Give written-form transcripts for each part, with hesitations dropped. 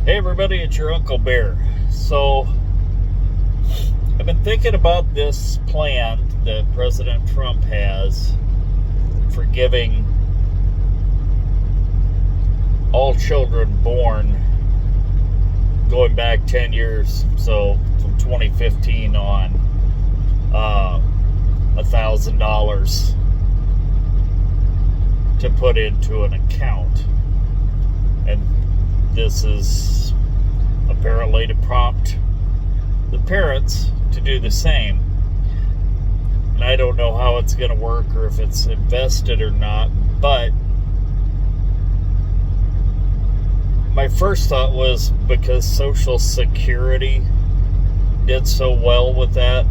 Hey everybody, it's your Uncle Bear. So, I've been thinking about this plan that President Trump has for giving all children born going back 10 years, so from 2015 on, $1,000 to put into an account. And this is apparently to prompt the parents to do the same. And I don't know how it's going to work or if it's invested or not, but my first thought was because Social Security did so well with that.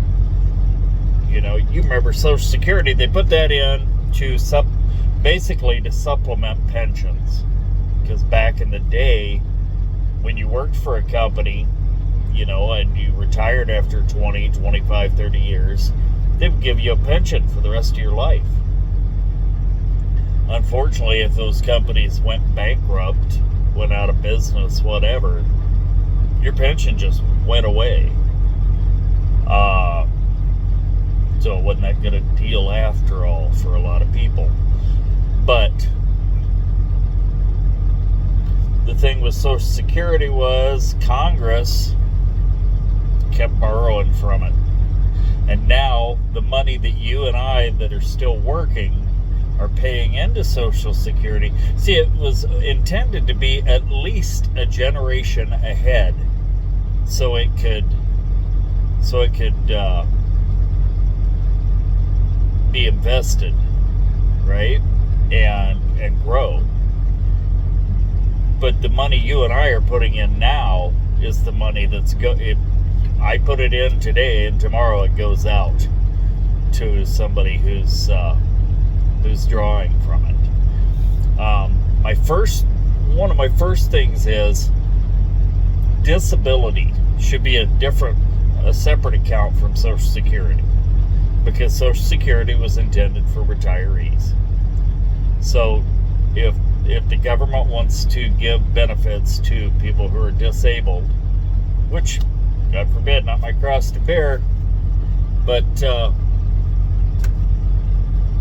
You know, you remember Social Security, they put that in to basically to supplement pensions. Because back in the day, when you worked for a company, you know, and you retired after 20, 25, 30 years, they would give you a pension for the rest of your life. Unfortunately, if those companies went bankrupt, went out of business, whatever, your pension just went away. So it wasn't that good a deal after all for a lot of people. But the thing with Social Security was Congress kept borrowing from it. And now the money that you and I that are still working are paying into Social Security. See, it was intended to be at least a generation ahead, so it could be invested, right, and grow. But the money you and I are putting in now is the money that's I put it in today, and tomorrow it goes out to somebody who's drawing from it. One of my first things is disability should be a separate account from Social Security, because Social Security was intended for retirees. So if the government wants to give benefits to people who are disabled, which, God forbid, not my cross to bear, but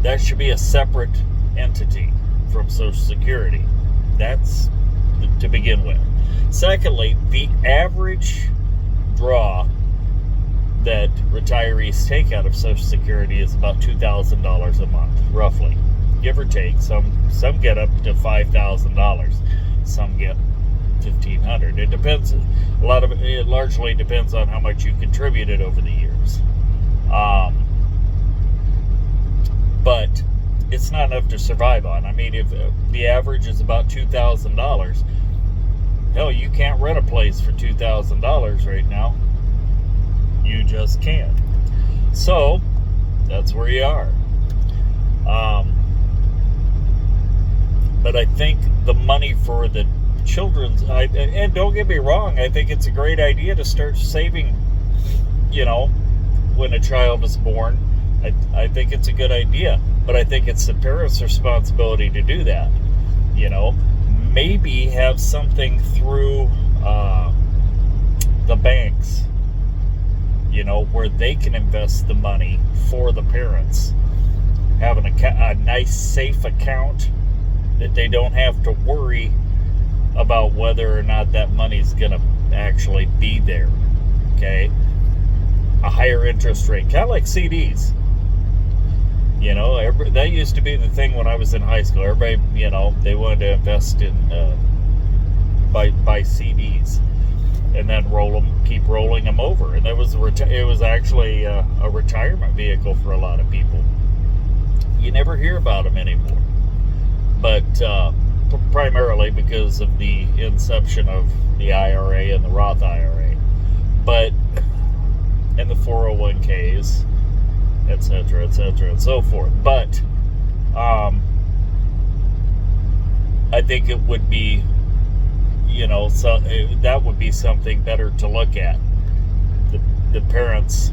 that should be a separate entity from Social Security. That's to begin with. Secondly, the average draw that retirees take out of Social Security is about $2,000 a month, roughly, give or take. Some get up to $5,000. Some get $1,500. It depends. It largely depends on how much you contributed over the years. But it's not enough to survive on. I mean, if the average is about $2,000, hell, you can't rent a place for $2,000 right now. You just can't. So that's where you are. But I think the money for the children's, and don't get me wrong, I think it's a great idea to start saving, you know, when a child is born. I think it's a good idea, but I think it's the parents' responsibility to do that. You know, maybe have something through the banks, you know, where they can invest the money for the parents. Having a nice, safe account that they don't have to worry about whether or not that money's going to actually be there. Okay? A higher interest rate, kind of like CDs. You know, that used to be the thing when I was in high school. Everybody, you know, they wanted to invest in buy CDs and then keep rolling them over. And it was actually a retirement vehicle for a lot of people. You never hear about them anymore. But primarily because of the inception of the IRA and the Roth IRA, and the 401ks, etc., and so forth. But I think it would be, you know, so that would be something better to look at. The parents,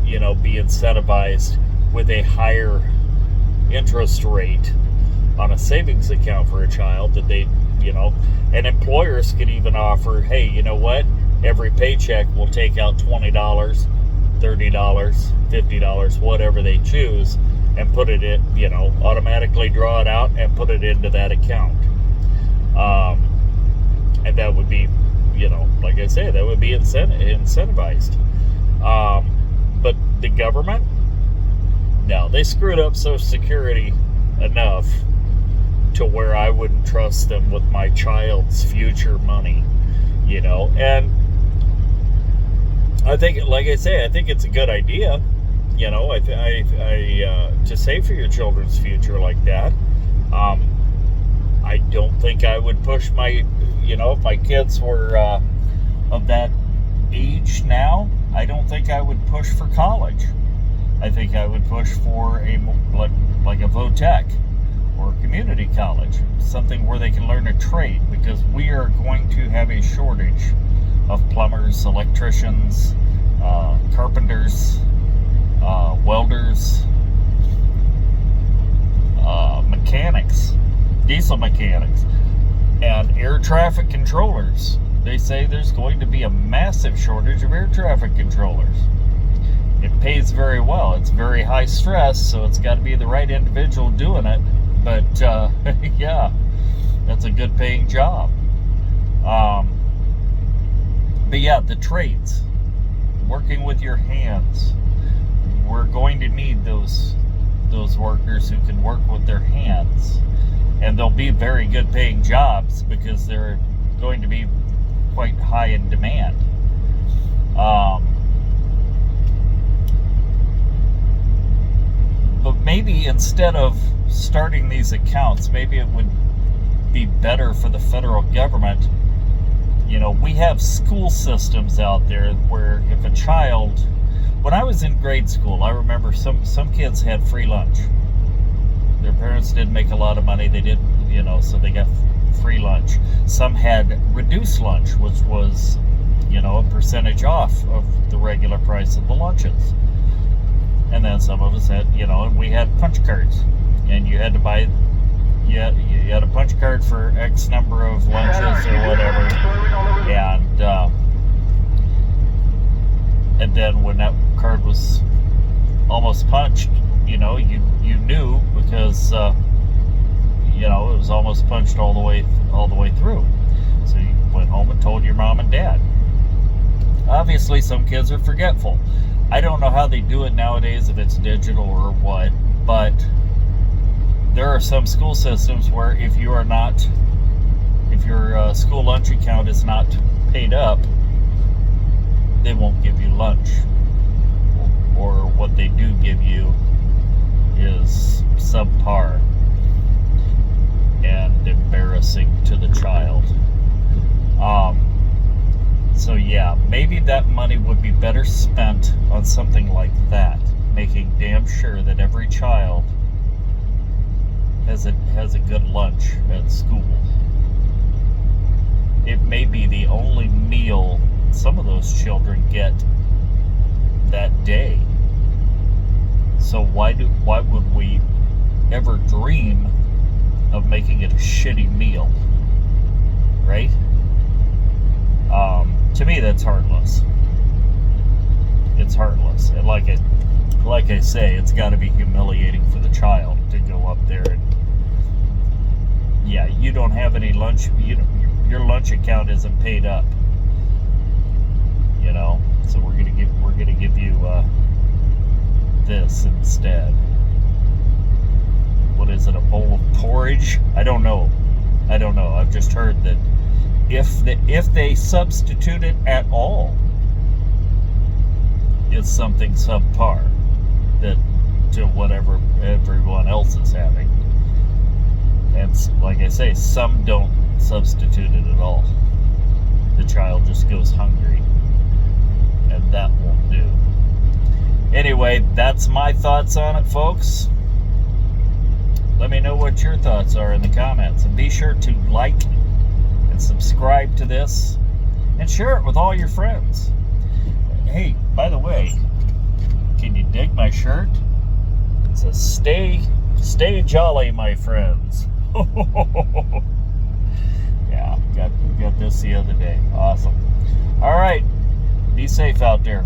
you know, be incentivized with a higher interest rate on a savings account for a child that they, And employers could even offer, hey, you know what? Every paycheck will take out $20, $30, $50, whatever they choose, and put it in, automatically draw it out and put it into that account. And that would be, like I say, that would be incentivized. But the government, no, they screwed up Social Security enough to where I wouldn't trust them with my child's future money, and I think, like I say, I think it's a good idea, to save for your children's future like that. I don't think I would push my, if my kids were of that age now, I don't think I would push for college. I think I would push for like a VOTEC or a community college, something where they can learn a trade, because we are going to have a shortage of plumbers, electricians, carpenters, welders, mechanics, diesel mechanics, and air traffic controllers. They say there's going to be a massive shortage of air traffic controllers. It pays very well. It's very high stress, so it's got to be the right individual doing it. But yeah, that's a good paying job. But yeah, the trades, working with your hands. We're going to need those workers who can work with their hands, and they'll be very good paying jobs because they're going to be quite high in demand. But maybe instead of starting these accounts, maybe it would be better for the federal government. We have school systems out there where if a child, when I was in grade school, I remember some kids had free lunch. Their parents didn't make a lot of money. They didn't, so they got free lunch. Some had reduced lunch, which was, a percentage off of the regular price of the lunches. And then some of us had, we had punch cards, and you had to buy, you had a punch card for X number of lunches or whatever, and then when that card was almost punched, you knew, because it was almost punched all the way through. So you went home and told your mom and dad. Obviously, some kids are forgetful. I don't know how they do it nowadays, if it's digital or what, but there are some school systems where if your school lunch account is not paid up, they won't give you lunch, or what they do give you is subpar and embarrassing to the child. So yeah, maybe that money would be better spent on something like that, making damn sure that every child has a good lunch at school. It may be the only meal some of those children get that day. So why would we ever dream of making it a shitty meal, right? To me, that's heartless. It's heartless, and like I say, it's got to be humiliating for the child to go up there and, yeah, you don't have any lunch. Your lunch account isn't paid up. So we're gonna give you this instead. What is it? A bowl of porridge? I don't know. I've just heard that if they substitute it at all, it's something subpar that to whatever everyone else is having. And like I say, some don't substitute it at all. The child just goes hungry, and that won't do. Anyway, that's my thoughts on it, folks. Let me know what your thoughts are in the comments, and be sure to like and subscribe to this and share it with all your friends. Hey, by the way, can you dig my shirt? It says stay jolly, my friends. Got this the other day. Awesome. All right. Be safe out there.